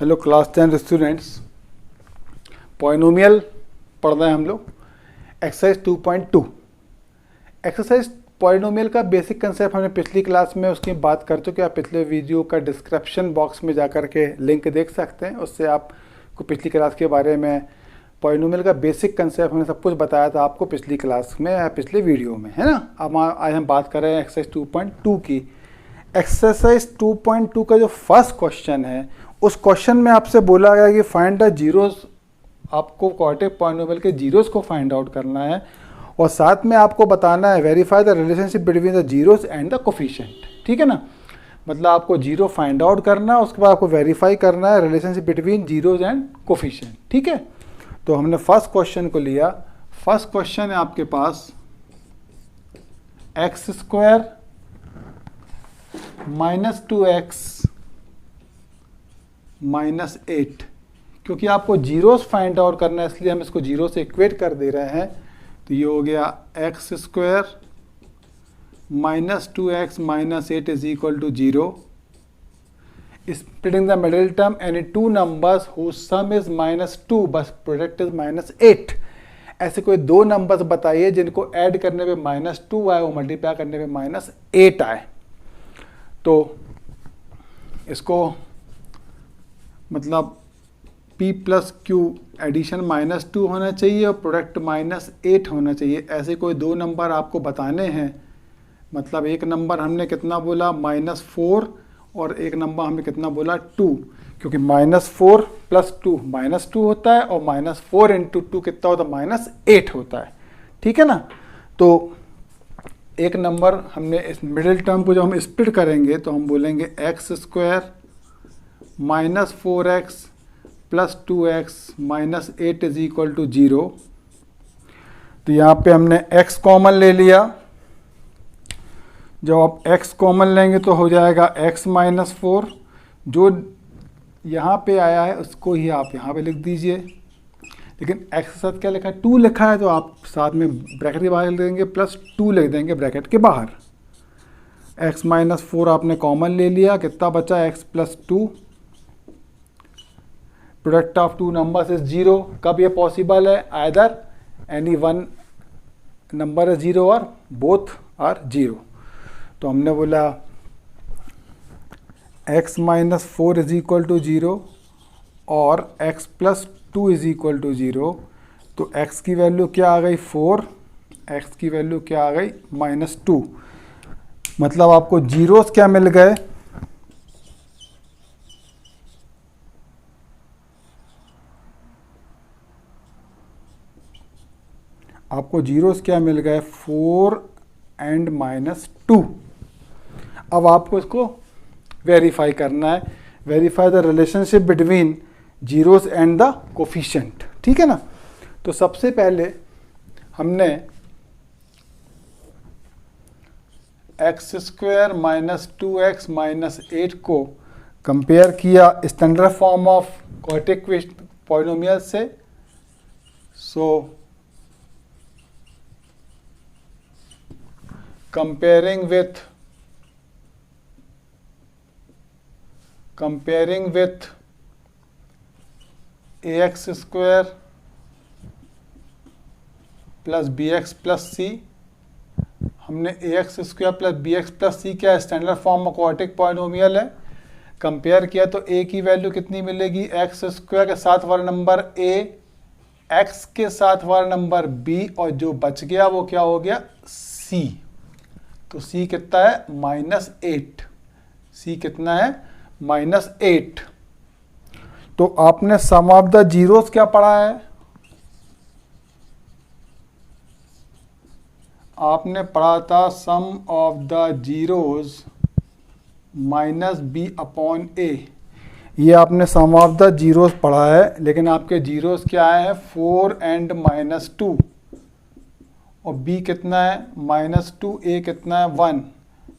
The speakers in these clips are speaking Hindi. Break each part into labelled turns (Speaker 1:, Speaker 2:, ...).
Speaker 1: हेलो क्लास 10 स्टूडेंट्स, पॉलिनोमियल पढ़ रहे हैं हम लोग। एक्सरसाइज 2.2 एक्सरसाइज पॉलिनोमियल का बेसिक कंसेप्ट हमने पिछली क्लास में उसकी बात कर चुके हैं। आप पिछले वीडियो का डिस्क्रिप्शन बॉक्स में जाकर के लिंक देख सकते हैं, उससे आपको पिछली क्लास के बारे में पॉलिनोमियल का बेसिक कंसेप्ट हमने सब कुछ बताया था आपको पिछली क्लास में या पिछले वीडियो में, है ना। अब आज हम बात कर रहे हैं एक्सरसाइज 2.2 की। एक्सरसाइज 2.2 का जो फर्स्ट क्वेश्चन है, उस क्वेश्चन में आपसे बोला गया कि फाइंड द जीरोस। आपको क्वाड्रेटिक पॉलिनोमियल के जीरोस को फाइंड आउट करना है और साथ में आपको बताना है verify the relationship between the zeros and the coefficient. ठीक है ना, मतलब आपको जीरो फाइंड आउट करना है, उसके बाद आपको वेरीफाई करना है relationship between zeros and coefficient. ठीक है, तो हमने फर्स्ट क्वेश्चन को लिया। फर्स्ट क्वेश्चन है आपके पास x square minus 2x minus 8। क्योंकि आपको जीरोस फाइंड आउट करना है इसलिए हम इसको जीरो से इक्वेट कर दे रहे हैं। तो ये हो गया x square minus 2x minus 8 is equal to 0। Splitting the middle term any two numbers whose sum is -2 बस प्रोडक्ट इज -8। ऐसे कोई दो नंबर्स बताइए जिनको ऐड करने पे -2 आए और मल्टीप्लाई करने पे -8 आए। तो इसको मतलब p प्लस क्यू एडिशन -2 होना चाहिए और प्रोडक्ट -8 होना चाहिए। ऐसे कोई दो नंबर आपको बताने हैं। मतलब एक नंबर हमने कितना बोला -4 और एक नंबर हमने कितना बोला 2, क्योंकि -4 प्लस 2 -2 होता है और -4 इंटू 2 कितना होता है -8 होता है। ठीक है ना। तो एक नंबर हमने इस मिडिल टर्म को जब हम स्प्लिट करेंगे तो हम बोलेंगे x square minus 4x plus 2x minus 8 is equal to 0। तो यहाँ पे हमने x कॉमन ले लिया। जब आप x कॉमन लेंगे तो हो जाएगा x माइनस 4। जो यहाँ पे आया है उसको ही आप यहाँ पे लिख दीजिए, लेकिन x के साथ क्या लिखा है 2 लिखा है, तो आप साथ में ब्रैकेट के बाहर लिख देंगे प्लस 2 लिख देंगे ब्रैकेट के बाहर। x माइनस 4 आपने कॉमन ले लिया, कितना बचा x plus 2। Product of two numbers is 0। कब ये पॉसिबल है? Either any one number is 0 और बोथ आर 0। तो हमने बोला x minus 4 is equal to 0 और x plus 2 is equal to 0। तो x की वैल्यू क्या आ गई 4, x की वैल्यू क्या आ गई -2। मतलब आपको जीरोस क्या मिल गए? आपको जीरोस क्या मिल गए 4 एंड -2। अब आपको इसको वेरीफाई करना है, verify the relationship between zeros and the coefficient. ठीक है ना। तो सबसे पहले हमने x square minus 2x minus 8 को कंपेयर किया standard form of quadratic polynomial से। सो comparing with ax square plus bx plus c। हमने ax square plus bx plus c क्या standard form of quadratic polynomial है। कंपेयर किया तो a की वैल्यू कितनी मिलेगी? एक्स स्क्वायर के साथ वाला नंबर a, x के साथ वाला नंबर b और जो बच गया वो क्या हो गया c। तो c कितना है -8। c कितना है -8। तो आपने सम ऑफ द जीरोस क्या पढ़ा है? आपने पढ़ा था sum of the zeros minus b upon a। ये आपने सम ऑफ द जीरोस पढ़ा है, लेकिन आपके जीरोस क्या है 4 एंड -2 और b कितना है -2, a कितना है 1।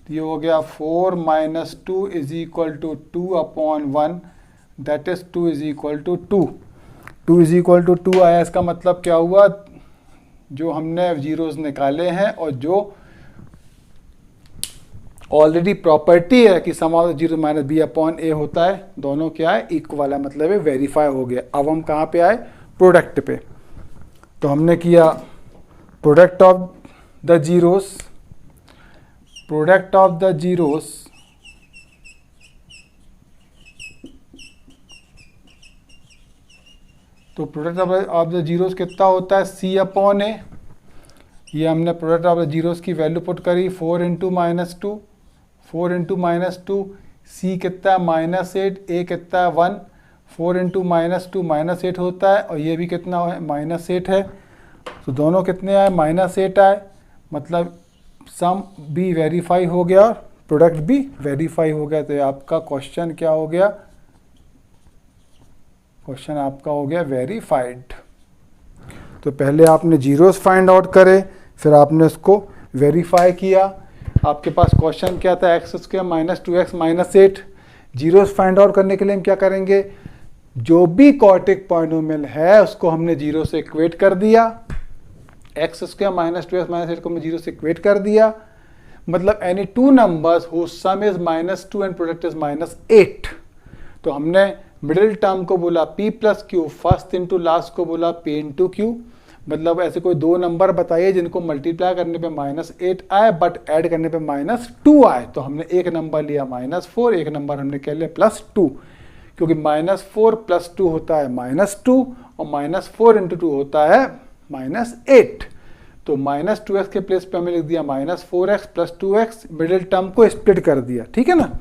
Speaker 1: तो ये हो गया 4 - 2 is equal to 2 upon 1, that is 2 is equal to 2। 2 is equal to 2 आया। इसका मतलब क्या हुआ? जो हमने जीरोस निकाले हैं और जो ऑलरेडी प्रॉपर्टी है कि sum of the zero minus B upon A होता है, दोनों क्या है, इक्वल है, मतलब ये वेरीफाई हो गया। अब हम कहाँ पे आए, प्रोडक्ट पे। तो हमने किया product of the zeros, product of the zeros तो प्रोडक्ट ऑफ द जीरोस कितना होता है, सी अपॉन ए। ये हमने प्रोडक्ट ऑफ द जीरोस की वैल्यू पुट करी, 4 into minus two, 4 into minus two, C कितना है -8, ए कितना है 1, 4 इंटू माइनस टू -8 होता है, और ये भी कितना है -8 है। तो दोनों कितने आए, -8 आए, मतलब सम भी वेरीफाई हो गया और प्रोडक्ट भी वेरीफाई हो गया। तो ये आपका क्वेश्चन क्या हो गया, क्वेश्चन आपका हो गया वेरीफाइड। तो पहले आपने जीरोस फाइंड आउट करे, फिर आपने उसको वेरीफाई किया। आपके पास क्वेश्चन क्या था, x square minus 2x minus 8। Zeros find out करने के लिए हम क्या करेंगे, जो भी क्वाड्रेटिक पॉलिनोमियल है उसको हमने जीरो से इक्वेट कर दिया। X square minus 2x minus 8 को हमने जीरो से इक्वेट कर दिया, मतलब any two numbers whose sum is -2 and product is -8। तो हमने मिडिल टर्म को बोला p plus q, first into last को बोला p इंटू क्यू। मतलब ऐसे कोई दो नंबर बताइए जिनको मल्टीप्लाई करने पे -8 आए बट ऐड करने पे -2 आए। तो हमने एक नंबर लिया -4, एक नंबर हमने कह लिया +2, क्योंकि -4 + 2 होता है -2 और -4 इंटू 2 होता है -8। तो -2x के प्लेस पे हमें लिख दिया -4x + 2x, मिडिल टर्म को स्प्लिट कर दिया, ठीक है ना।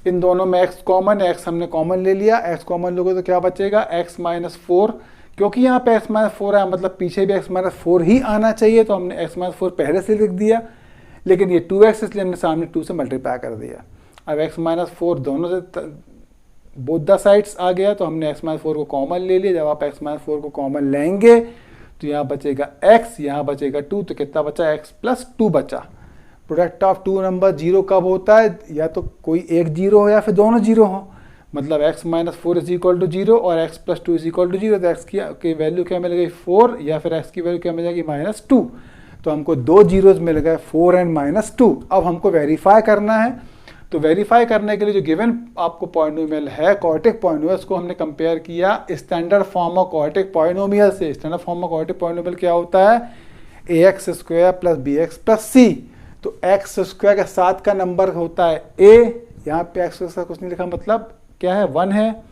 Speaker 1: इन दोनों में x कॉमन है, x हमने कॉमन ले लिया, x कॉमन लोगे तो क्या बचेगा, x - 4, क्योंकि यहाँ पे x - 4 आया मतलब पीछे भी x - 4 ही आना चाहिए, तो हमने x - 4 पहले से लिख दिया, लेकिन ये 2x इसलिए हमने सामने 2 से मल्टीप्लाई कर दिया। अब x - 4 दोनों से बोथ द साइड्स आ गया, तो हमने x - 4 को कॉमन ले लिया। जब आप x - 4 को कॉमन लेंगे तो यहाँ बचेगा x, यहाँ बचेगा 2, तो कितना बचा, x + 2 बचा। Product of two number zero कब होता है, या तो कोई एक जीरो हो या फिर दोनों जीरो हो, मतलब x - 4 = 0 और x + 2 = 0। तो x की वैल्यू क्या मिल गई, 4, या फिर x की वैल्यू क्या मिल जाएगी, -2। तो हमको दो जीरोज मिल गए, 4 एंड -2। अब हमको वेरीफाई करना है, तो वेरीफाई करने के लिए जो गिवन आपको पॉलिनोमियल है, क्वाड्रेटिक पॉलिनोमियल, उसको हमने कंपेयर किया standard form of quadratic polynomial से। Standard form of quadratic polynomial क्या होता है, ax² + bx + c। तो x² के साथ का नंबर होता है a, यहाँ पे x के साथ कुछ नहीं लिखा, मतलब क्या है, 1 है।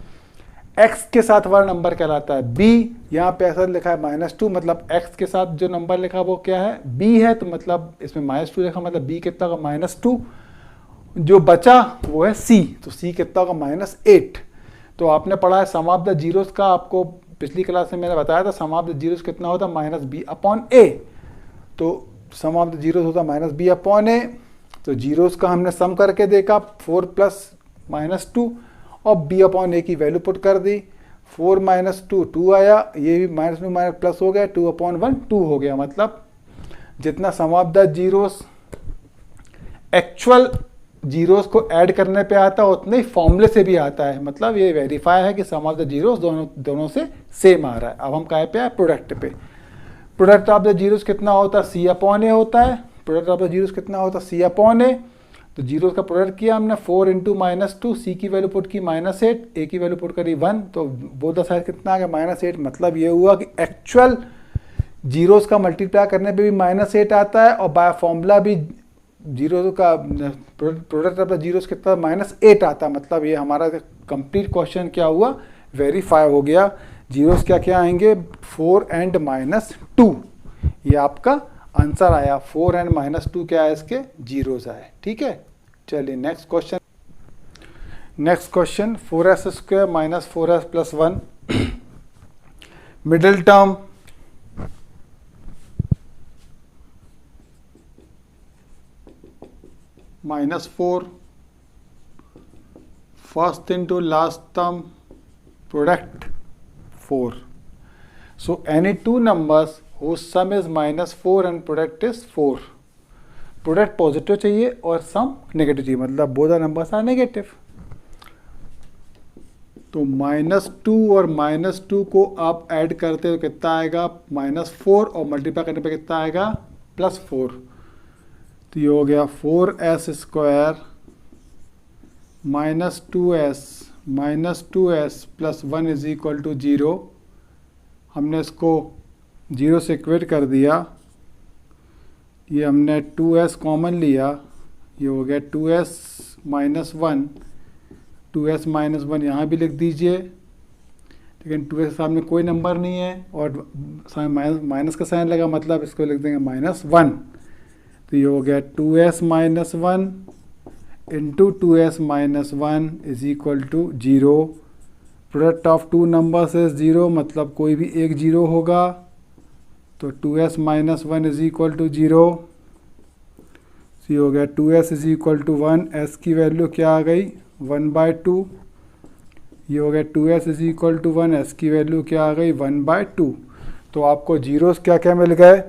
Speaker 1: x के साथ वाला नंबर कहलाता है b, यहाँ पे ऐसा लिखा है -2, मतलब x के साथ जो नंबर लिखा वो क्या है, b है, तो मतलब इसमें -2 लिखा, मतलब b कितना होगा, -2। जो बचा वो है c, तो c कितना होगा, -8। तो आपने पढ़ा है सम ऑफ द जीरोस का, आपको पिछली क्लास में मैंने बताया था सम ऑफ द जीरोस कितना होता है, -b/a। तो सम ऑफ द जीरोस होता है -b/a। तो जीरोस का हमने सम करके देखा, 4 + -2, और b/a की वैल्यू पुट कर दी। 4 - 2 2 आया, ये भी -2 प्लस हो गया, 2/1 2 हो गया। मतलब जितना sum of the zeros actual zeros को ऐड करने पे आता है उतने ही फॉर्मूले से भी आता है। मतलब ये वेरीफाई है कि सम ऑफ द जीरोस दोनों से सेम आ रहा है। अब हम कहाँ पे आए, प्रोडक्ट पे। प्रोडक्ट ऑफ द जीरोस कितना होता है, c/a होता है। प्रोडक्ट ऑफ द जीरोस कितना होता है, c/a। तो जीरोस का प्रोडक्ट किया हमने, 4 इंटू -2, c की वैल्यू पुट की -8, a की वैल्यू पुट करी 1, तो बोथ द साइड कितना आ गया, -8। मतलब ये हुआ कि एक्चुअल जीरोस का मल्टीप्लाई करने पे भी -8 आता है, और बाय फॉर्मूला भी जीरो का प्रोडक्ट ऑफ द जीरोस कितना -8 आता है। मतलब ये हमारा कंप्लीट क्वेश्चन क्या हुआ, वेरीफाई हो गया। जीरोस क्या क्या आएंगे, 4 एंड -2, ये आपका आंसर आया। 4 एंड -2 क्या है, इसके जीरोस आए, ठीक है। चलिए next question. Next question, 4s² - 4s + 1, middle term -4, first into last term, product 4. So any two numbers whose sum is -4 and product is 4. Product positive चाहिए और सम नेगेटिव चाहिए, मतलब both the numbers are negative. तो -2 और -2 को आप ऐड करते हो कितना आएगा, -4, और मल्टीप्लाई करने पे कितना आएगा, +4। तो ये हो गया 4s² -2s plus 1 is equal to 0। हमने इसको 0 से इक्वेट कर दिया। ये हमने 2s कॉमन लिया, ये हो गया 2s माइनस 1। 2s माइनस 1 यहाँ भी लिख दीजिए, लेकिन 2s के सामने कोई नंबर नहीं है और माइनस का साइन लगा, मतलब इसको लिख देंगे -1। तो ये हो गया 2s minus 1 into 2s minus 1 is equal to 0। Product of two numbers is 0, मतलब कोई भी एक 0 होगा। तो 2s minus 1 is equal to 0। ये हो गया 2s is equal to 1। s की वैल्यू क्या आ गई 1/2। ये हो गया 2s is equal to 1, s की वैल्यू क्या आ गई 1/2। तो आपको जीरोस क्या क्या मिल गए,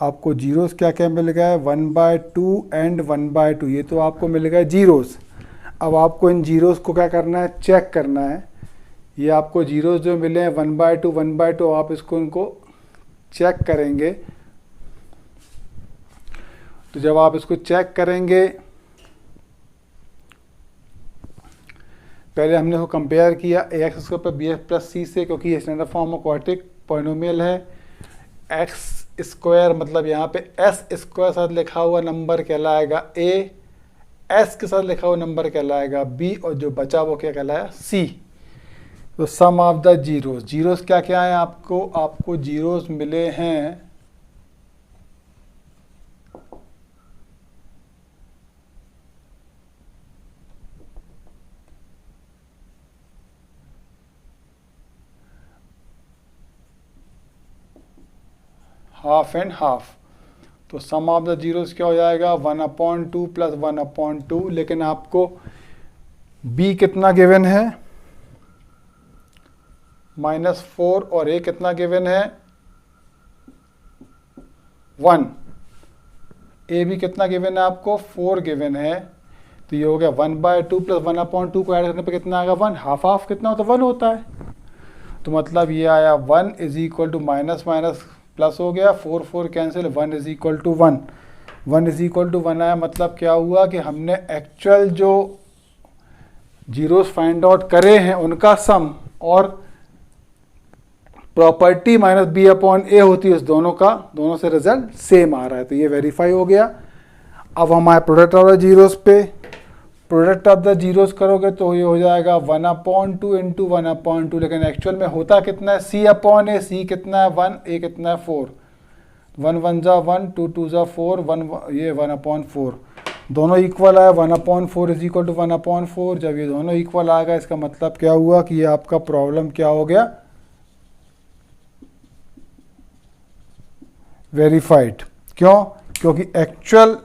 Speaker 1: आपको जीरोस क्या क्या मिल गए 1/2 एंड 1/2, ये तो आपको मिल गए जीरोस। अब आपको इन जीरोस को क्या करना है, चेक करना है। ये आपको जीरोस जो मिले हैं 1/2 1/2, आप इसको इनको चेक करेंगे। तो जब आप इसको चेक करेंगे, पहले हमने को कंपेयर किया ax² पर bx प्लस सी से, क्योंकि ये standard form of quadratic polynomial है। x² मतलब यहाँ पे s² साथ लिखा हुआ नंबर कहलाएगा a, s के साथ लिखा हुआ नंबर कहलाएगा b, और जो बचा वो क्या कहलाया c। तो सम ऑफ द जीरोस, जीरोस क्या क्या है आपको जीरोस मिले हैं हाफ एंड हाफ। तो सम ऑफ द जीरोस क्या हो जाएगा 1/2 प्लस 1/2, लेकिन आपको b कितना गिवन है -4 और a कितना गिवन है 1। a भी कितना गिवन है आपको 4 गिवन है। तो ये हो गया 1/2 प्लस 1/2 को ऐड करने पे कितना आएगा 1। हाफ हाफ कितना होता है 1 होता है। तो मतलब ये आया 1 is equal to minus minus plus हो गया, 4 4 cancel, 1 is equal to 1। 1 is equal to 1 आया, मतलब क्या हुआ कि हमने एक्चुअल जो जीरोस फाइंड आउट करे हैं उनका सम और प्रॉपर्टी माइनस b/a होती है उस दोनों से रिजल्ट सेम आ रहा है। तो ये वेरीफाई हो गया। अब हम आए प्रोडक्ट ऑफ द जीरोस पे। प्रोडक्ट ऑफ द जीरोस करोगे तो ये हो जाएगा 1/2 इंटू 1/2, लेकिन एक्चुअल में होता कितना है c/a। c कितना है 1, a कितना है 4। 1 1 जा 1, 2 2 जा 4, 1 ये 1/4 दोनों इक्वल आया। 1/4 इज इक्वल टू 1/4। जब ये दोनों इक्वल आ गए, इसका मतलब क्या हुआ कि ये आपका प्रॉब्लम क्या हो गया वेरीफाइड। क्यों? क्योंकि एक्चुअल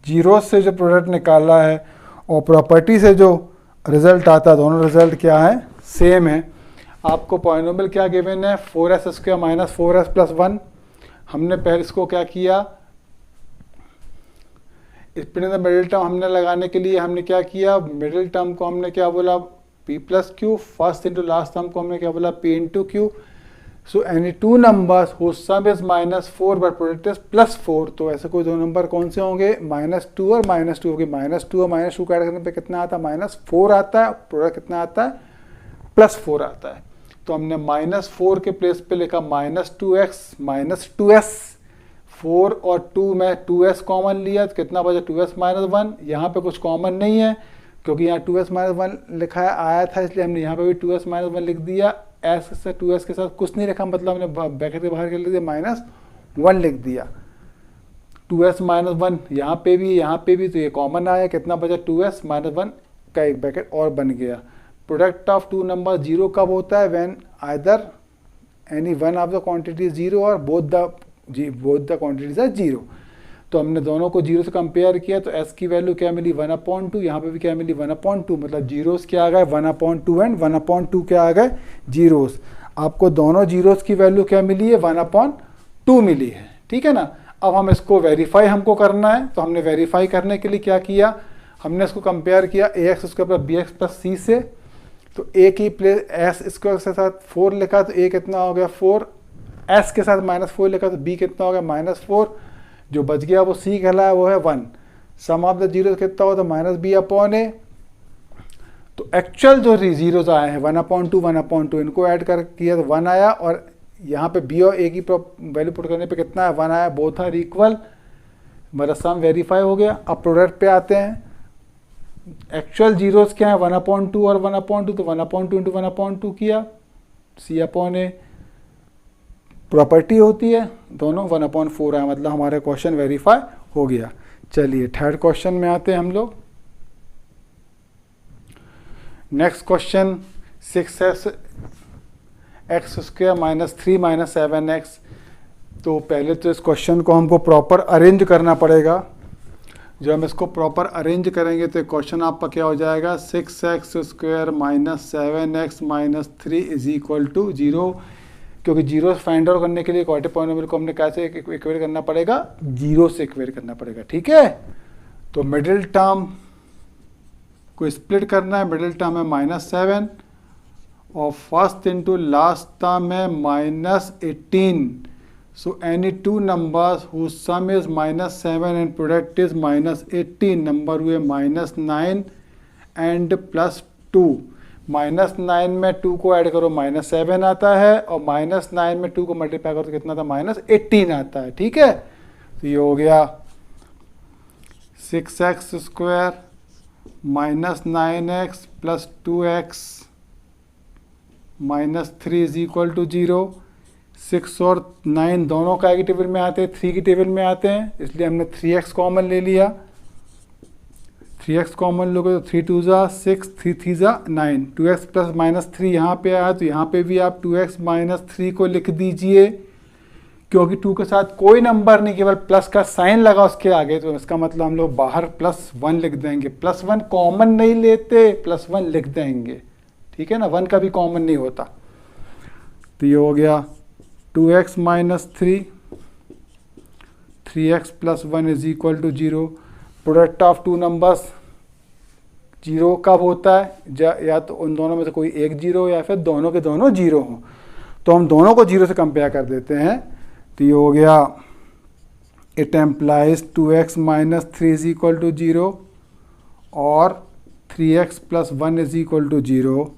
Speaker 1: जीरोस से जो प्रोडक्ट निकाला है और प्रॉपर्टी से जो रिजल्ट आता है, दोनों रिजल्ट क्या है सेम है। आपको पॉलिनोमियल क्या गिवन है 4s² माइनस 4s प्लस 1। हमने पहले इसको क्या किया, स्प्लिट द मिडिल टर्म हमने लगाने के लिए हमने क्या किया, मिडिल टर्म को हमने क्या बोला p plus q, first into last term को हमने क्या बोला p into Q. So any two numbers whose sum is -4 but product is +4। तो ऐसे कोई दो नंबर कौन से होंगे -2 और -2 होगी। -2 और -2 का ऐड करने पे कितना आता है -4 आता है, प्रोडक्ट कितना आता है +4 आता है। तो हमने -4 के प्लेस पे लिखा -2x -2s। 4 और 2 में 2s कॉमन लिया तो कितना बचा 2s माइनस 1। यहाँ पे कुछ कॉमन नहीं है क्योंकि यहाँ 2s माइनस 1 लिखा आया था, इसलिए हमने यहाँ पे भी 2s माइनस 1 लिख दिया। s से 2s के साथ कुछ नहीं लिखा, मतलब हमने ब्रैकेट के बाहर लिख दिया -1 लिख दिया। 2s माइनस 1 यहाँ पे भी तो ये कॉमन आया, कितना बचा 2s माइनस 1 का एक ब्रैकेट और बन गया। Product of two number zero कब होता है when either any one of the quantity zero और both the quantities are zero. तो हमने दोनों को जीरो से कंपेयर किया तो s की वैल्यू क्या मिली 1/2, यहाँ पे भी क्या मिली 1/2, मतलब जीरोस क्या आ गए 1/2 एंड 1/2 क्या आ गए जीरोस। आपको दोनों जीरोस की वैल्यू क्या मिली है 1/2 मिली है, ठीक है ना। अब हम इसको वेरीफाई हमको करना है, तो हमने वेरीफाई करने के लिए क्या किया, हमने इसको कंपेयर किया ax² plus bx plus c से। तो a की प्लेस s² के साथ 4 लिखा तो a कितना हो गया 4, एस के साथ -4 लिखा तो बी कितना हो गया -4, जो बच गया वो सी कहलाया वो है 1। सम ऑफ द जीरो कितना होता है -b/a। तो एक्चुअल जो जीरोज आए हैं 1/2 1/2 इनको ऐड कर किया तो 1 आया, और यहाँ पे बी और ए की वैल्यू पुट करने पे कितना है 1 आया, बोथ आर इक्वल, मतलब सम वेरीफाई हो गया। अब प्रोडक्ट पे आते हैं, एक्चुअल जीरोस क्या है 1/2 और 1/2, तो 1/2 इंटू 1/2 किया c/a, प्रॉपर्टी होती है दोनों 1/4 आया, मतलब हमारा क्वेश्चन वेरीफाई हो गया। चलिए थर्ड क्वेश्चन में आते हैं हम लोग। Next question 6x² -3 7x। तो पहले तो इस क्वेश्चन को हमको प्रॉपर अरेंज करना पड़ेगा। जब हम इसको प्रॉपर अरेंज करेंगे तो क्वेश्चन आपका क्या हो जाएगा 6x² -7x -3 = 0, क्योंकि जीरो फाइंड आउट करने के लिए क्वाड्रेटिक पॉलिनोमियल को हमने कैसे इक्वेट करना पड़ेगा, जीरो से इक्वेट करना पड़ेगा। ठीक है, तो मिडिल टर्म को स्प्लिट करना है, मिडिल टर्म है -7 और फर्स्ट इंटू लास्ट टर्म है -18। So any two numbers whose sum is -7 and product is -18 number हुए -9 एंड +2। -9 में 2 को ऐड करो -7 आता है, और -9 में 2 को मल्टीप्लाई करो तो कितना था -18 आता है। ठीक है, तो ये हो गया 6x² -9x + 2x -3 = 0। 6 और 9 दोनों का की टेबल में आते हैं, 3 की टेबल में आते हैं, इसलिए हमने 3x कॉमन ले लिया। 3x कॉमन लोगे तो 3 2 ज़ा 6, 3 3 ज़ा 9। 2x + -3 यहाँ पे आया, तो यहाँ पे भी आप 2x - 3 को लिख दीजिए, क्योंकि 2 के साथ कोई नंबर नहीं, केवल प्लस का साइन लगा उसके आगे, तो इसका मतलब हम लोग बाहर +1 लिख देंगे। +1 कॉमन नहीं लेते, +1 लिख देंगे। ठीक है ना, 1 का भी कॉमन नहीं होता। तो ये हो गया 2x - 3, 3x + 1 = 0। Product of two numbers 0 कब होता है, या तो उन दोनों में से कोई एक 0 या फिर दोनों के दोनों 0 हों। तो हम दोनों को 0 से कंपेयर कर देते हैं, तो ये हो गया इट एम्प्लाइज 2x - 3 = 0 और 3x + 1 = 0।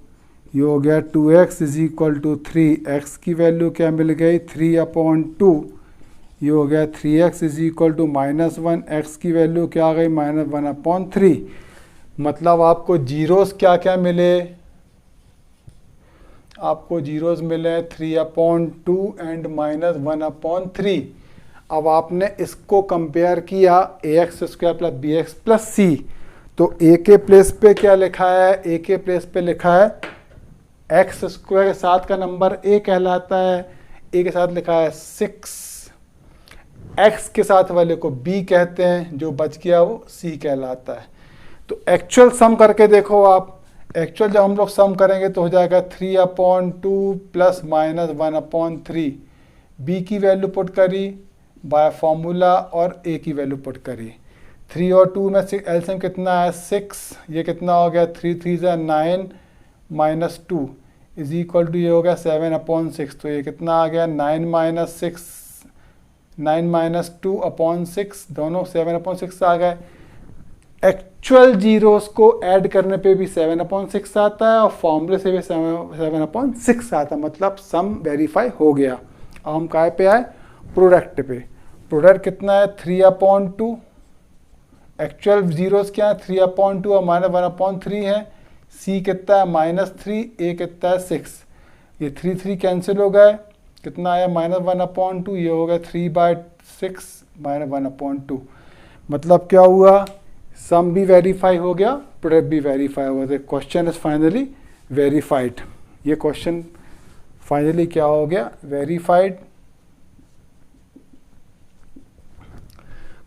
Speaker 1: ये हो गया 2x = 3, x की वैल्यू क्या मिल गई 3/2। ये हो गया 3x = -1, x की वैल्यू क्या आ गई -1/3। मतलब आपको जीरोस क्या क्या मिले, आपको जीरोस मिले 3/2 एंड -1/3। अब आपने इसको कंपेयर किया ax² + bx + c, तो a के प्लेस पे क्या लिखा है, a के प्लेस पे लिखा है x² के साथ का नंबर a कहलाता है, a के साथ लिखा है 6, x के साथ वाले को b कहते हैं, जो बच गया वो c कहलाता है। तो एक्चुअल सम करके देखो आप, एक्चुअल जब हम लोग सम करेंगे तो हो जाएगा 3/2 + -1/3। b की वैल्यू पुट करी बाय फॉर्मूला और a की वैल्यू पुट करी। 3 और 2 में से एलसीएम कितना है 6, ये कितना हो गया 3 3 ज़ा 9 -2 = ये हो गया 7/6। तो ये कितना आ गया 9 - 6 9 - 2/6, दोनों 7/6 आ गए। एक्चुअल जीरोस को ऐड करने पे भी 7/6 आता है और फॉर्मूले से भी 7/6 आता है, मतलब सम वेरीफाई हो गया। अब हम काय पे आए, प्रोडक्ट पे। प्रोडक्ट कितना है 3/2, एक्चुअल जीरोस क्या है 3/2 और -1/3 है। c कितना है -3, a कितना है 6, ये 3 3 कैंसिल हो गए, कितना आया -1/2, ये हो गया 3/6 -1/2। मतलब क्या हुआ, सम भी वेरीफाई हो गया, प्रोडक्ट भी वेरीफाई हो गया। Question is finally verified. ये क्वेश्चन फाइनली क्या हो गया, वेरीफाइड।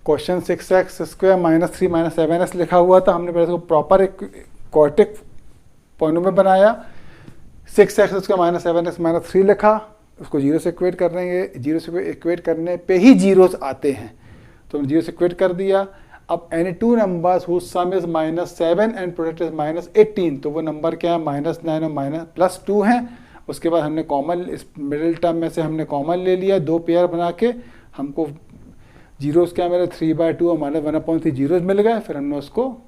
Speaker 1: क्वेश्चन 6x² -3 7x लिखा हुआ था, हमने पहले इसको प्रॉपर एक क्वाड्रेटिक पॉलिनोमियल बनाया। 6x² -7x -3 लिखा, उसको 0 से इक्वेट कर देंगे, 0 से इक्वेट करने पे ही जीरोस आते हैं, तो हमने 0 से इक्वेट कर दिया। अब any two numbers whose sum is -7 and product is -18, तो वो नंबर क्या है -9 और -+2 हैं, उसके बाद हमने कॉमन, इस मिडिल टर्म में से हमने कॉमन ले लिया, 2 पेयर बना के हमको जीरोस क्या मिले, 3/2 हमारे 1/3 जीरोस मिल गए। फिर हमने उसको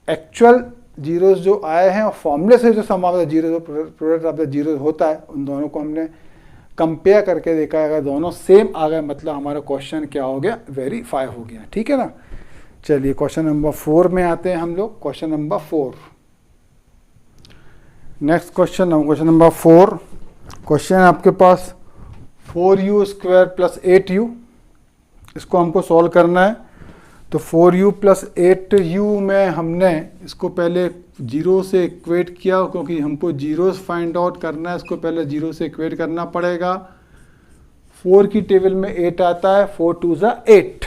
Speaker 1: एक्चुअल जीरोस जो आए हैं और फॉर्मूले से जो sum of the zeros, product of the zeros होता है, उन दोनों को हमने कंपेयर करके देखा, अगर दोनों सेम आ गए मतलब हमारा क्वेश्चन क्या हो गया, वेरीफाई हो गया। ठीक है ना। चलिए क्वेश्चन नंबर 4 में आते हैं हम लोग। Question number 4, next question number 4। Question आपके पास 4u² + 8u, इसको हमको सॉल्व करना है। तो 4u + 8u में हमने इसको पहले जीरो से इक्वेट किया, क्योंकि हमको जीरोस फाइंड आउट करना है, इसको पहले जीरो से इक्वेट करना पड़ेगा। 4 की टेबल में 8 आता है, 4 2 ज़ा 8,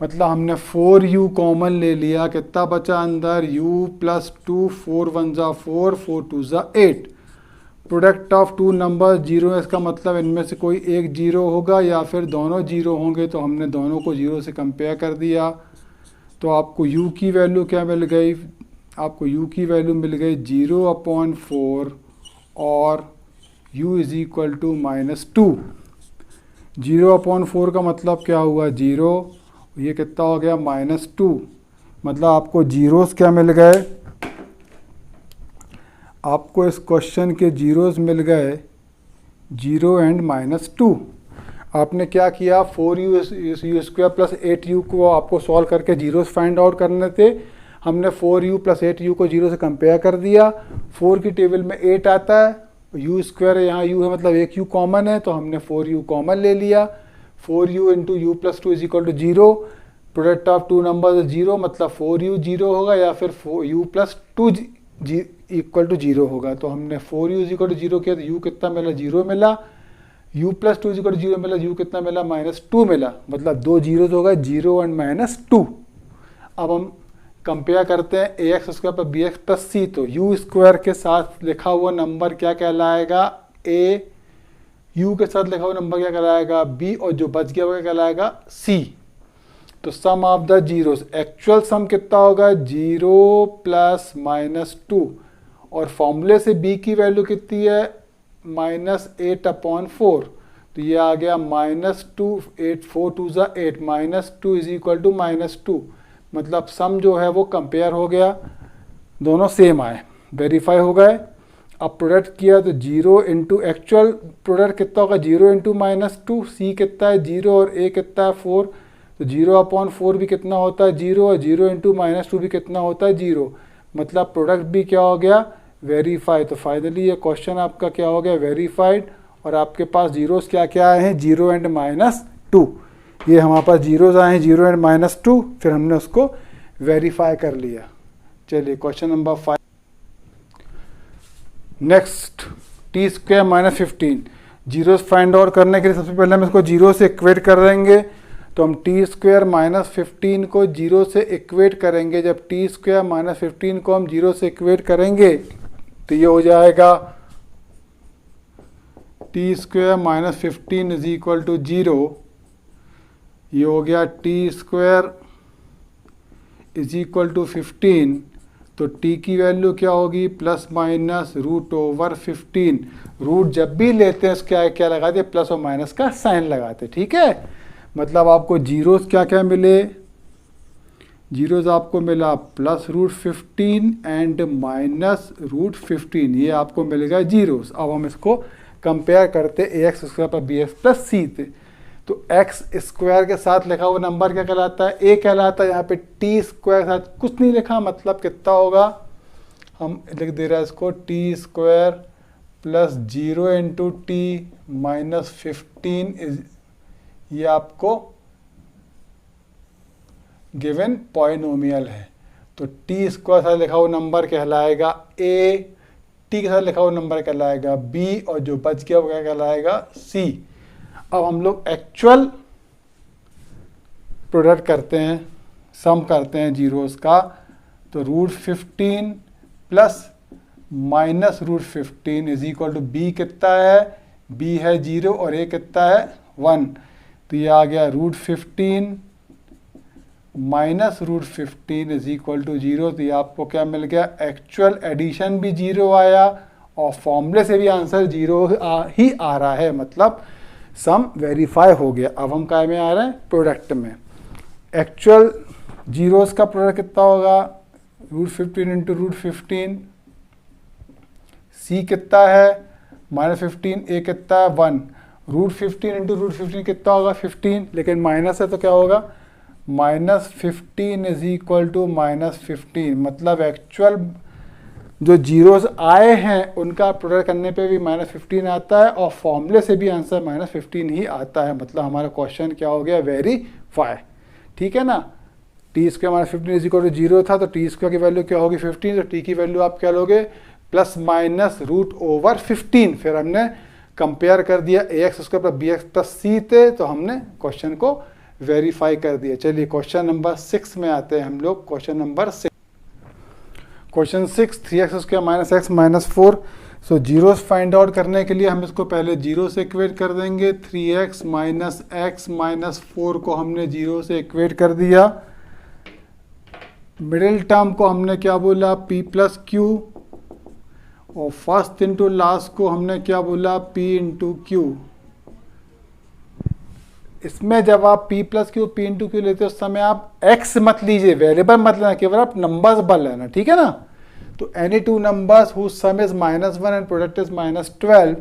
Speaker 1: मतलब हमने 4u कॉमन ले लिया, कितना बचा अंदर, u + 2, 4 1 ज़ा 4, 4 2 ज़ा 8। प्रोडक्ट ऑफ 2 नंबर जीरो है, इसका मतलब इनमें से कोई एक जीरो होगा या फिर दोनों जीरो होंगे, तो हमने दोनों को जीरो से कंपेयर कर दिया। तो आपको u की वैल्यू क्या मिल गई, आपको u की वैल्यू मिल गई 0/4 और u = -2। 0/4 का मतलब क्या हुआ, 0, ये कितना हो गया, -2, मतलब आपको जीरोस क्या मिल गए, आपको इस क्वेश्चन के जीरोस मिल गए 0 एंड -2। आपने क्या किया, 4u² + 8u को आपको सॉल्व करके जीरोस फाइंड आउट करने थे। हमने 4u + 8u को जीरो से कंपेयर कर दिया। 4 की टेबल में 8 आता है, u² यहाँ u है मतलब एक u कॉमन है, तो हमने 4u कॉमन ले लिया। 4u × u + 2 = 0। Product of 2 number 0, मतलब 4u 0 होगा या फिर u + 2 = 0 होगा। तो हमने 4u = 0 किया, तो u कितना मिला, 0 मिला। u + 2 = 0 मिला, u कितना मिला, -2 मिला, मतलब 2 जीरोस हो गए, 0 एंड -2। अब हम कंपेयर करते हैं ax² + bx + c, तो u² के साथ लिखा हुआ नंबर क्या कहलाएगा, a, u के साथ लिखा हुआ नंबर क्या कहलाएगा, b, और जो बच गया वो क्या कहलाएगा, c। तो सम ऑफ द जीरोस, एक्चुअल सम कितना होगा, 0 + -2, और फॉर्मूले से b की वैल्यू कितनी है, -8/4, तो ये आ गया -2, 8 4 2 ज़ा 8, -2 = -2, मतलब सम जो है वो कंपेयर हो गया, दोनों सेम आए, वेरीफाई हो गए। अब प्रोडक्ट किया तो 0 × एक्चुअल प्रोडक्ट कितना होगा, 0 × -2, c कितना है 0 और a कितना है 4, तो 0/4 भी कितना होता है 0, और 0 × -2 भी कितना होता है 0, मतलब प्रोडक्ट भी क्या हो गया, वेरीफाई। तो फाइनली ये क्वेश्चन आपका क्या हो गया, वेरीफाइड, और आपके पास जीरोस क्या क्या आए हैं, 0 एंड -2, ये हमारे पास जीरोस आए हैं 0 एंड -2, फिर हमने उसको वेरीफाई कर लिया। चलिए question number 5, next t² - 15, zeros find out करने के लिए सबसे पहले हम इसको जीरो से इक्वेट कर देंगे। तो हम t² - 15 को जीरो से इक्वेट करेंगे। जब t² - 15 को हम जीरो से इक्वेट करेंगे तो ये हो जाएगा t² - 15 = 0, ये हो गया t² = 15, तो t की वैल्यू क्या होगी, ±√15। रूट जब भी लेते हैं उसके क्या लगाते हैं, प्लस और माइनस का साइन लगाते, ठीक है। मतलब आपको जीरोस क्या क्या मिले, जीरोस आपको मिला +√15 एंड -√15, ये आपको मिल गया जीरोस। अब हम इसको कंपेयर करते ax² + bx + c थे। तो x² के साथ लिखा हुआ नंबर क्या कहलाता है, a कहलाता है। यहाँ पे t² के साथ कुछ नहीं लिखा, मतलब कितना होगा, हम लिख दे रहे हैं इसको t² + 0 × t -15, ये आपको गिवन पॉलिनोमियल है। तो t² के साथ लिखा हुआ नंबर कहलाएगा a, t के साथ लिखा हुआ नंबर कहलाएगा b, और जो बच गया वो क्या कहलाएगा c। अब हम लोग एक्चुअल प्रोडक्ट करते हैं, सम करते हैं जीरोस का। तो √15 + -√15 = b कितना है, b है 0 और a कितना है 1, तो ये आ गया √15 -√15 = 0। तो ये आपको क्या मिल गया, एक्चुअल एडिशन भी 0 आया और फॉर्मूले से भी आंसर 0 ही आ रहा है, मतलब सम वेरीफाई हो गया। अब हम काय में आ रहे हैं, प्रोडक्ट में। एक्चुअल जीरोस का प्रोडक्ट कितना होगा, √15 इंटू √15, सी कितना है -15, ए कितना है 1, √15 इंटू √15 कितना होगा 15, लेकिन माइनस है तो क्या होगा -15 इज इक्वल टू -15, मतलब एक्चुअल जो जीरोस आए हैं उनका प्रोडक्ट करने पे भी -15 आता है और फॉर्मूले से भी आंसर -15 ही आता है, मतलब हमारा क्वेश्चन क्या हो गया, वेरीफाई। ठीक है ना, T square -15 is equal to 0 था, तो टी स्क्वायर की वैल्यू क्या होगी 15, तो टी की वैल्यू आप क्या लोगे ±√15। फिर हमने कंपेयर कर दिया ax² + bx + c थे, तो हमने क्वेश्चन को वेरीफाई कर दिया। चलिए क्वेश्चन नंबर 6 में आते हैं हम लोग। Question number 6, question 6, 3x² - x - 4। सो जीरोस फाइंड आउट करने के लिए हम इसको पहले 0 से इक्वेट कर देंगे। 3x - x - 4 को हमने 0 से इक्वेट कर दिया। मिडिल टर्म को हमने क्या बोला, p + q, और फर्स्ट इंटू लास्ट को हमने क्या बोला, p इंटू क्यू। इसमें जब आप p + q, p into Q लेते हो उस समय आप x मत लीजिए, वेरिएबल मत लेना, केवल आप नंबर्स बल लेना। ठीक है ना, तो any two numbers whose sum is -1 and product is -12,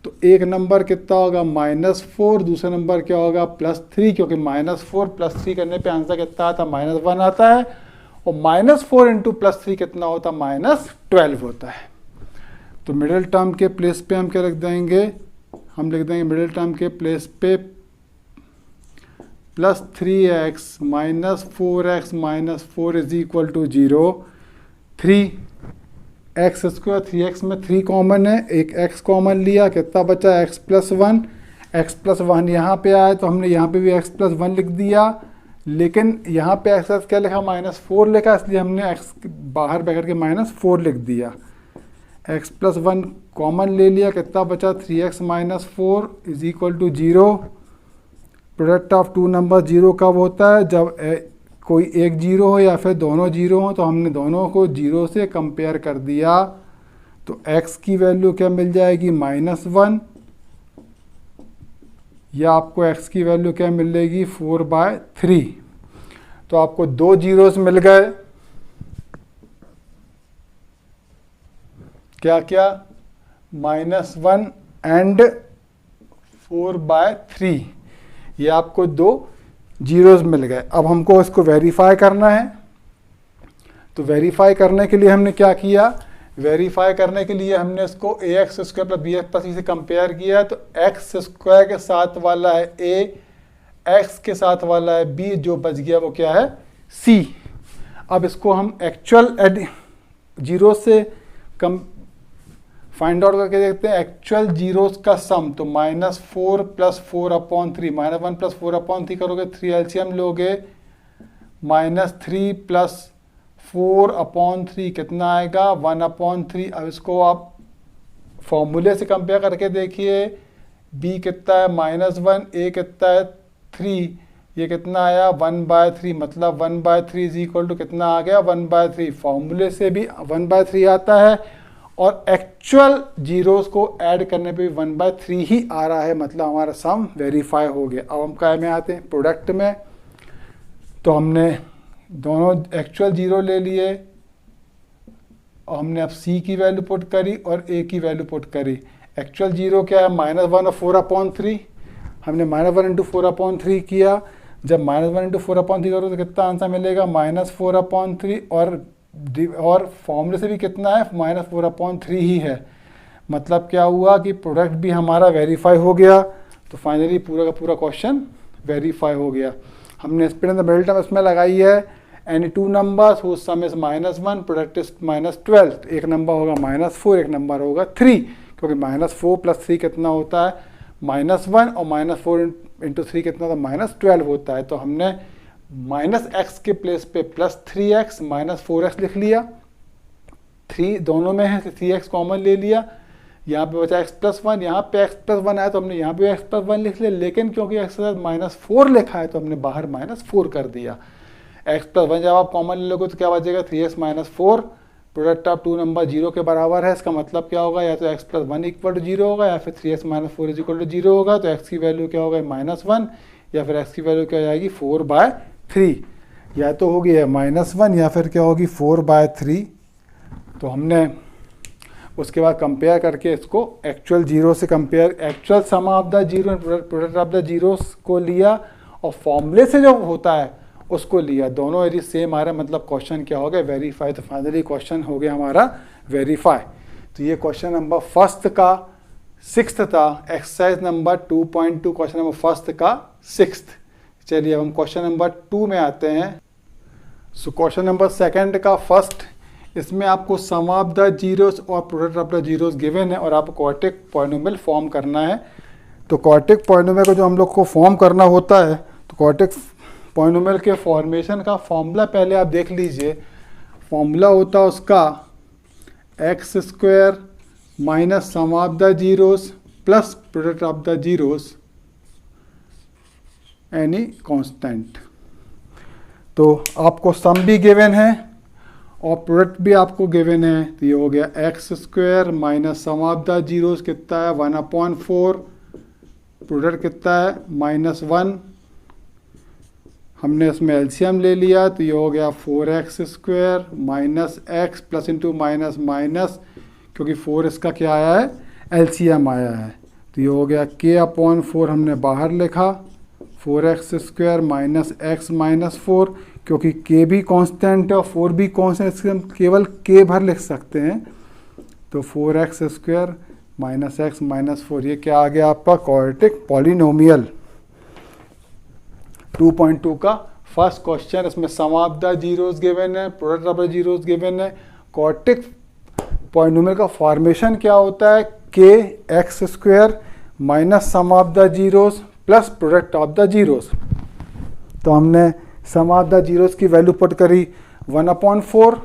Speaker 1: तो एक नंबर कितना होगा -4, दूसरा नंबर क्या होगा +3, क्योंकि -4 + 3 करने पे आंसर कितना आता है -1 आता है, और -4 इंटू +3 कितना होता है -12 होता है। तो मिडिल टर्म के प्लेस पे हम क्या लिख देंगे, हम लिख देंगे मिडिल टर्म के प्लेस पे +3x - 4x - 4 is equal to 0। 3x², 3x में 3 कॉमन है, एक x कॉमन लिया, कितना बचा x + 1। x + 1 यहाँ पे आया तो हमने यहाँ पे भी x + 1 लिख दिया, लेकिन यहाँ पे x क्या लिखा -4 लिखा, इसलिए हमने x बाहर बैठ के -4 लिख दिया। x + 1 कॉमन ले लिया, कितना बचा 3x - 4 is equal to 0। Product of two number 0 कब होता है, जब कोई एक 0 हो या फिर दोनों 0 हो, तो हमने दोनों को 0 से कंपेयर कर दिया, तो x की वैल्यू क्या मिल जाएगी -1, या आपको x की वैल्यू क्या मिलेगी 4/3। तो आपको 2 जीरोस मिल गए, क्या क्या -1 एंड 4/3, ये आपको 2 जीरोस मिल गए। अब हमको इसको वेरीफाई करना है, तो वेरीफाई करने के लिए हमने क्या किया, वेरीफाई करने के लिए हमने इसको ax² + bx + c से कंपेयर किया, तो x² के साथ वाला है a, x के साथ वाला है b, जो बच गया वो क्या है c। अब इसको हम एक्चुअल जीरो से कम फाइंड आउट करके देखते हैं, एक्चुअल जीरोस का सम, तो -4 + 4/3, -1 + 4/3 करोगे, 3 एलसीएम लोगे, -3 + 4/3 कितना आएगा 1/3। अब इसको आप फॉर्मूले से कंपेयर करके देखिए, b कितना है -1, a कितना है 3, ये कितना आया 1/3, मतलब 1/3 इज इक्वल टू कितना आ गया 1/3। फॉर्मूले से भी 1/3 आता है और एक्चुअल जीरोस को ऐड करने पे भी 1/3 ही आ रहा है, मतलब हमारा सम वेरीफाई हो गया। अब हम क्या में आते हैं, प्रोडक्ट में। तो हमने दोनों एक्चुअल जीरो ले लिए और हमने अब c की वैल्यू पुट करी और a की वैल्यू पुट करी। एक्चुअल जीरो क्या है -1 और 4/3, हमने -1 इंटू 4/3 किया। जब -1 इंटू 4/3 करो तो कितना आंसर मिलेगा -4/3, और फॉर्मूले से भी कितना है -4/3 ही है, मतलब क्या हुआ कि प्रोडक्ट भी हमारा वेरीफाई हो गया। तो फाइनली पूरा का पूरा क्वेश्चन वेरीफाई हो गया। हमने स्प्लिट द मिडिल टर्म इसमें लगाई है, any two numbers whose sum is -1, product is -12, एक नंबर होगा -4, एक नंबर होगा 3, क्योंकि -4 + 3 कितना होता है -1, और -4 इंटू 3 कितना होता है -12 होता है। तो हमने -x के प्लेस पे +3x -4x लिख लिया, 3 दोनों में है 3x कॉमन ले लिया, यहाँ पे बचा x + 1, यहाँ पे x + 1 आया तो हमने यहाँ पे x + 1 लिख लिया, लेकिन क्योंकि x के साथ -4 लिखा है तो हमने बाहर -4 कर दिया। x + 1 जब आप कॉमन ले लोगे तो क्या बचेगा 3x - 4, product of two number 0 के बराबर है, इसका मतलब क्या होगा, या तो x प्लस 1 इक्वल टू 0 होगा या फिर 3x minus 4 is equal to 0 होगा। तो x की वैल्यू क्या होगा, -1, या फिर x की वैल्यू क्या हो जाएगी 4/3, या तो होगी -1 या फिर क्या होगी 4/3। तो हमने उसके बाद कंपेयर करके इसको एक्चुअल जीरो से compare, actual sum of the zero product of the zeros को लिया और फॉर्मूले से जो होता है उसको लिया, दोनों यदि सेम आ रहा है मतलब क्वेश्चन क्या हो गया, वेरीफाई। तो फाइनली क्वेश्चन हो गया हमारा वेरीफाई। तो ये क्वेश्चन नंबर फर्स्ट का 6th था, exercise number 2.2 question number first का 6th। चलिए अब हम क्वेश्चन नंबर 2 में आते हैं। सो क्वेश्चन नंबर सेकंड का फर्स्ट, इसमें आपको सम ऑफ द जीरोस और product of the zeros given है और आपको क्वाड्रेटिक पॉलिनोमियल फॉर्म करना है। तो क्वाड्रेटिक पॉलिनोमियल को जो हम लोग को फॉर्म करना होता है, तो क्वाड्रेटिक पॉलिनोमियल के फॉर्मेशन का फॉर्मूला पहले आप देख लीजिए। फॉर्मूला होता है उसका x² minus sum of the zeros plus product of the zeros any constant. तो आपको सम भी गिवन है और प्रोडक्ट भी आपको गिवन है। तो ये हो गया x² minus sum of the zeros कितना है 1/4, प्रोडक्ट कितना है -1। हमने इसमें एलसीएम ले लिया तो ये हो गया 4x² minus x plus into minus minus, क्योंकि 4 इसका क्या आया है, एलसीएम आया है। तो ये हो गया k/4 हमने बाहर लिखा, 4x² माइनस x माइनस 4, क्योंकि k भी कांस्टेंट है और 4 भी कांस्टेंट, इसलिए हम केवल k भर लिख सकते हैं। तो 4x² माइनस x माइनस 4, ये क्या आ गया आपका क्वाड्रेटिक पॉलिनोमियल। 2.2 का फर्स्ट क्वेश्चन, इसमें सम ऑफ द जीरोस गिवन है, product of the zeros given है। क्वाड्रेटिक पॉलिनोमियल का फॉर्मेशन क्या होता है, kx² minus sum of the zeros plus product of the zeros. तो हमने सम ऑफ द जीरोस की वैल्यू पुट करी 1/4,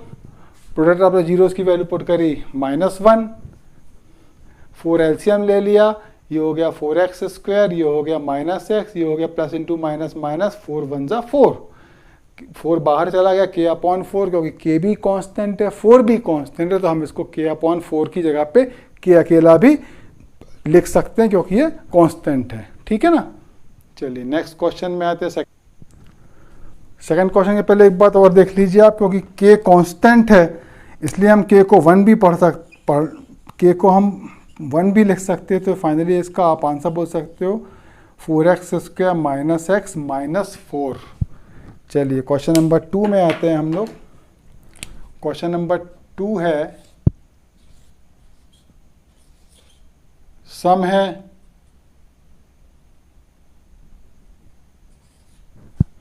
Speaker 1: प्रोडक्ट ऑफ द जीरोस की वैल्यू पुट करी -1, 4 एलसीएम ले लिया, ये हो गया 4x², ये हो गया -x, ये हो गया प्लस इंटू माइनस माइनस, 4 1 जा 4, 4 बाहर चला गया k/4, क्योंकि k भी कांस्टेंट है 4 भी कांस्टेंट है, तो हम इसको k/4 की जगह पे k अकेला भी लिख सकते हैं क्योंकि ये कांस्टेंट है। ठीक है ना। चलिए नेक्स्ट क्वेश्चन में आते हैं। सेकंड क्वेश्चन के पहले एक बात और देख लीजिए आप, क्योंकि k कांस्टेंट है इसलिए हम k को 1 भी k को हम 1 भी लिख सकते हैं। तो फाइनली इसका आप आंसर बोल सकते हो 4x² माइनस x माइनस 4। चलिए क्वेश्चन नंबर 2 में आते हैं हम लोग। क्वेश्चन नंबर 2 है, सम है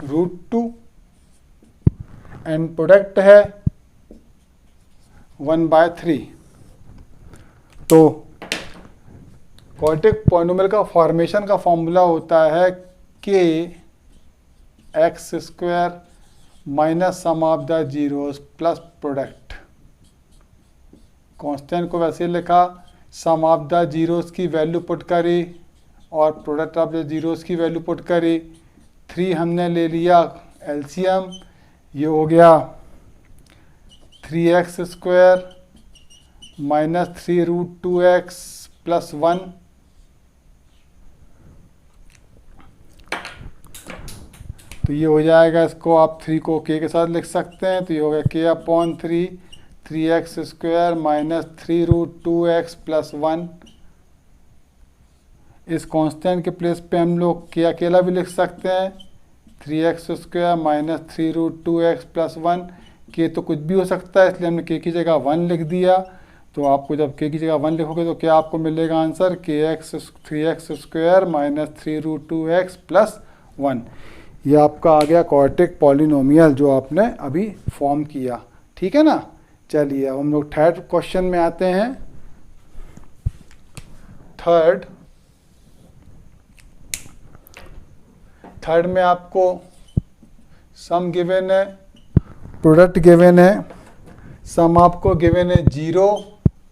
Speaker 1: √2 एंड प्रोडक्ट है 1/3। तो क्वाड्रेटिक पॉलिनोमियल का फॉर्मेशन का फॉर्मूला होता है kx² minus sum of the zeros plus product. Constant को वैसे लिखा, सम ऑफ द जीरोस की वैल्यू पुट करी और प्रोडक्ट ऑफ द जीरोस की वैल्यू पुट करी। 3 हमने ले लिया एलसीएम, ये हो गया 3x² माइनस 3√2x प्लस 1। तो ये हो जाएगा, इसको आप 3 को k के साथ लिख सकते हैं। तो ये हो गया k/3 3x² minus 3√2x plus 1। इस कांस्टेंट के प्लेस पे हम लोग k अकेला भी लिख सकते हैं, 3x² minus 3√2x plus 1। k तो कुछ भी हो सकता है इसलिए हमने k की जगह 1 लिख दिया। तो आपको जब k की जगह 1 लिखोगे तो क्या आपको मिलेगा answer, 3x² minus 3√2x plus 1। ये आपका आ गया क्वाड्रेटिक पॉलिनोमियल जो आपने अभी फॉर्म किया। ठीक है ना। चलिए अब हम लोग थर्ड क्वेश्चन में आते हैं। थर्ड में आपको सम गिवन है, प्रोडक्ट गिवन है। सम आपको गिवन है 0,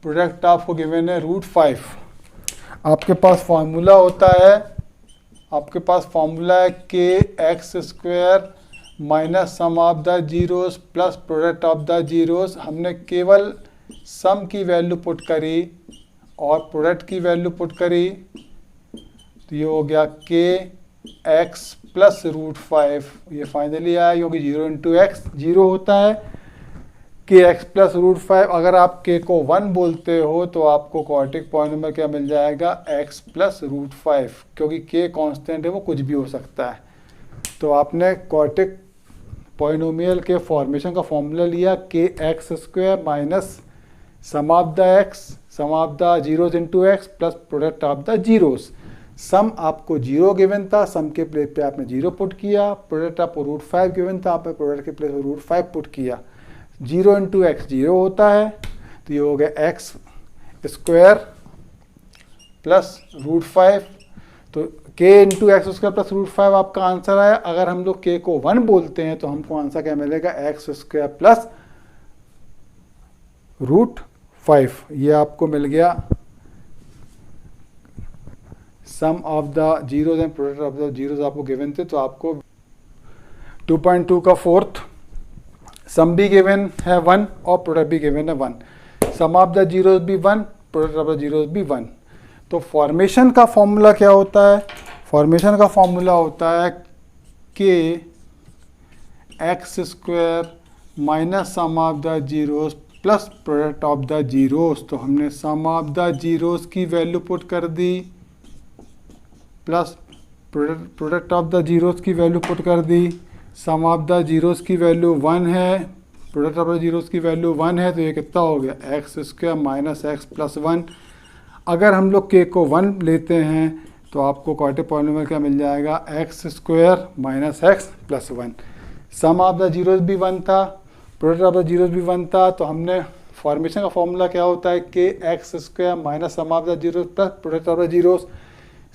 Speaker 1: प्रोडक्ट आपको गिवन है √5। आपके पास फार्मूला होता है, आपके पास फार्मूला है kx² minus sum of the zeros plus product of the zeros. हमने केवल सम की वैल्यू पुट करी और प्रोडक्ट की वैल्यू पुट करी, तो ये हो गया के एक्स प्लस रूट 5। ये फाइनली आया क्योंकि 0 इंटू एक्स 0 होता है। के एक्स प्लस रूट 5, अगर आप के को 1 बोलते हो तो आपको क्वाड्रेटिक पॉलिनोमियल क्या मिल जाएगा, एक्स प्लस रूट 5, क्योंकि के कांस्टेंट है, वो कुछ भी हो सकता है। तो आपने क्वाड्रेटिक पॉलिनोमियल के फॉर्मेशन का फॉर्मूला लिया, K x square minus sum of the x, sum of the zeros into x plus product of the zeros. Sum आपको 0 गिवन था, सम के प्लेस पे आपने 0 पुट किया। प्रोडक्ट आपको रूट 5 गिवन था, आपने प्रोडक्ट के प्लेस पे रूट 5 पुट किया। 0 इंटू एक्स 0 होता है, तो ये हो गया एक्स स्क्वायर प्लस रूट 5। तो k into x square plus root 5 आपका आंसर आया। अगर हम लोग के को 1 बोलते हैं तो हमको आंसर क्या मिलेगा, एक्स स्क्वायर प्लस रूट 5। ये आपको मिल गया sum of the zeros and product of the zeros आपको गिवन थे। तो आपको 2.2 का फोर्थ, सम भी गिवन है 1 और प्रोडक्ट भी गिवन है 1। सम ऑफ द जीरोज भी 1, प्रोडक्ट ऑफ द जीरोज भी 1। तो फॉर्मेशन का फॉर्मूला क्या होता है, फॉर्मेशन का फॉर्मूला होता है कि x square minus sum of the zeros plus product of the zeros. तो हमने सम ऑफ द जीरोज की वैल्यू पुट कर दी plus product of the zeros की वैल्यू पुट कर दी। सम ऑफ द जीरोज की वैल्यू 1 है, प्रोडक्ट ऑफ द जीरोज की वैल्यू 1 है, तो ये कितना हो गया, x square minus x plus 1। अगर हम लोग के को 1 लेते हैं तो आपको क्वाड्रेटिक पॉलिनोमियल क्या मिल जाएगा, x square minus x plus 1। Sum of the zeros भी 1 था, प्रोडक्ट ऑफ द जीरोज भी 1 था। तो हमने फॉर्मेशन का फॉर्मूला क्या होता है, K x square minus sum of the zeros plus product of the zeros.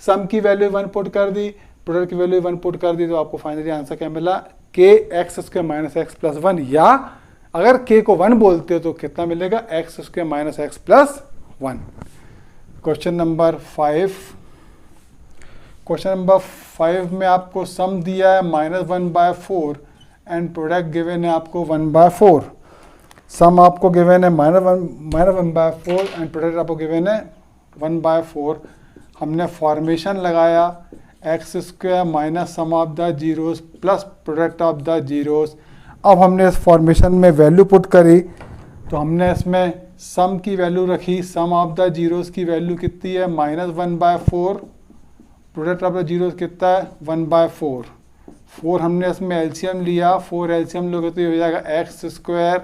Speaker 1: Sum की वैल्यू 1 पुट कर दी, प्रोडक्ट की वैल्यू 1 पुट कर दी, तो आपको फाइनली आंसर क्या मिला, K x square minus x plus 1। या अगर के को 1 बोलते हो तो कितना मिलेगा, x square minus x plus 1। Question number 5, question number 5 में आपको सम दिया है -1/4 एंड प्रोडक्ट गिवन है आपको 1/4। सम आपको गिवन है -1/4 एंड प्रोडक्ट आपको गिवन है 1/4। हमने फॉर्मेशन लगाया x square minus sum of the zeros plus product of the zeros. अब हमने इस फॉर्मेशन में वैल्यू पुट करी, तो हमने इसमें सम की वैल्यू रखी, सम ऑफ द जीरोस की वैल्यू कितनी है, -1/4, प्रोडक्ट ऑफ द जीरोस कितना है, 1/4। 4 हमने इसमें एलसीएम लिया, 4 एलसीएम लोगे तो ये हो जाएगा x square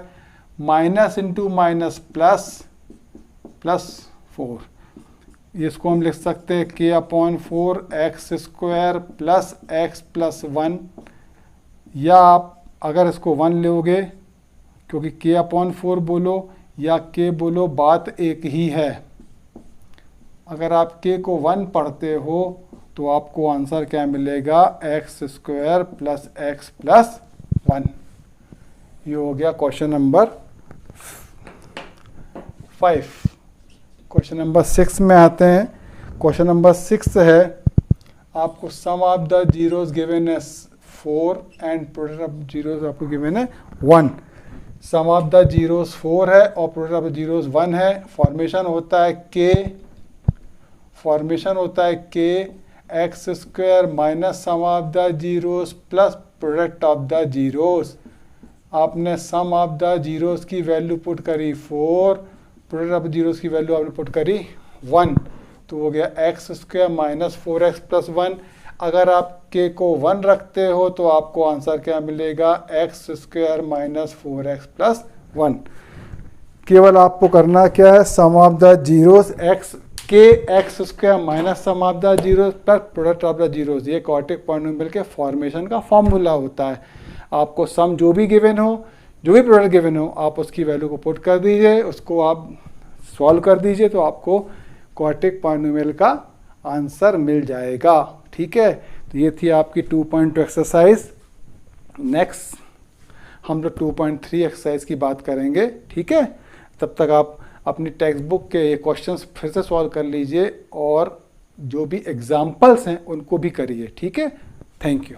Speaker 1: minus into minus plus plus 4। इसको हम लिख सकते हैं के upon 4 x square plus x plus 1। या आप अगर इसको 1 लोगे, क्योंकि के अपॉन 4 बोलो या के बोलो बात एक ही है। अगर आप के को 1 पढ़ते हो तो आपको आंसर क्या मिलेगा, x square plus x plus 1। ये हो गया क्वेश्चन नंबर 5। क्वेश्चन नंबर 6 में आते हैं। क्वेश्चन नंबर 6 है, आपको सम ऑफ द जीरोस गिवन है 4 एंड प्रोडक्ट ऑफ जीरोस आपको गिवन है 1। सम ऑफ द जीरोस 4 है और प्रोडक्ट ऑफ द जीरोस 1 है। फॉर्मेशन होता है K x square minus sum of the zeros plus product of the zeros. आपने सम ऑफ द जीरोस की वैल्यू पुट करी 4, प्रोडक्ट ऑफ जीरोस की वैल्यू आपने पुट करी 1, तो हो गया x square minus 4x plus 1। अगर आप के को 1 रखते हो तो आपको आंसर क्या मिलेगा, x square minus 4x plus 1। केवल आपको करना क्या है, सम ऑफ द जीरोस के x square minus sum of the zeros plus product of the zeros. ये क्वाड्रेटिक पॉलिनोमियल के फॉर्मेशन का फॉर्मूला होता है। आपको सम जो भी गिवन हो, जो भी प्रोडक्ट गिवन हो, आप उसकी वैल्यू को पुट कर दीजिए, उसको आप सॉल्व कर दीजिए, तो आपको क्वाड्रेटिक पॉलिनोमियल का आंसर मिल जाएगा। ठीक है, तो ये थी आपकी 2.2 एक्सरसाइज। नेक्स्ट हम लोग 2.3 एक्सरसाइज की बात करेंगे। ठीक है, तब तक आप अपनी टेक्स्ट बुक के क्वेश्चंस फिर से सॉल्व कर लीजिए और जो भी एग्जाम्पल्स हैं उनको भी करिए। ठीक है, थैंक यू।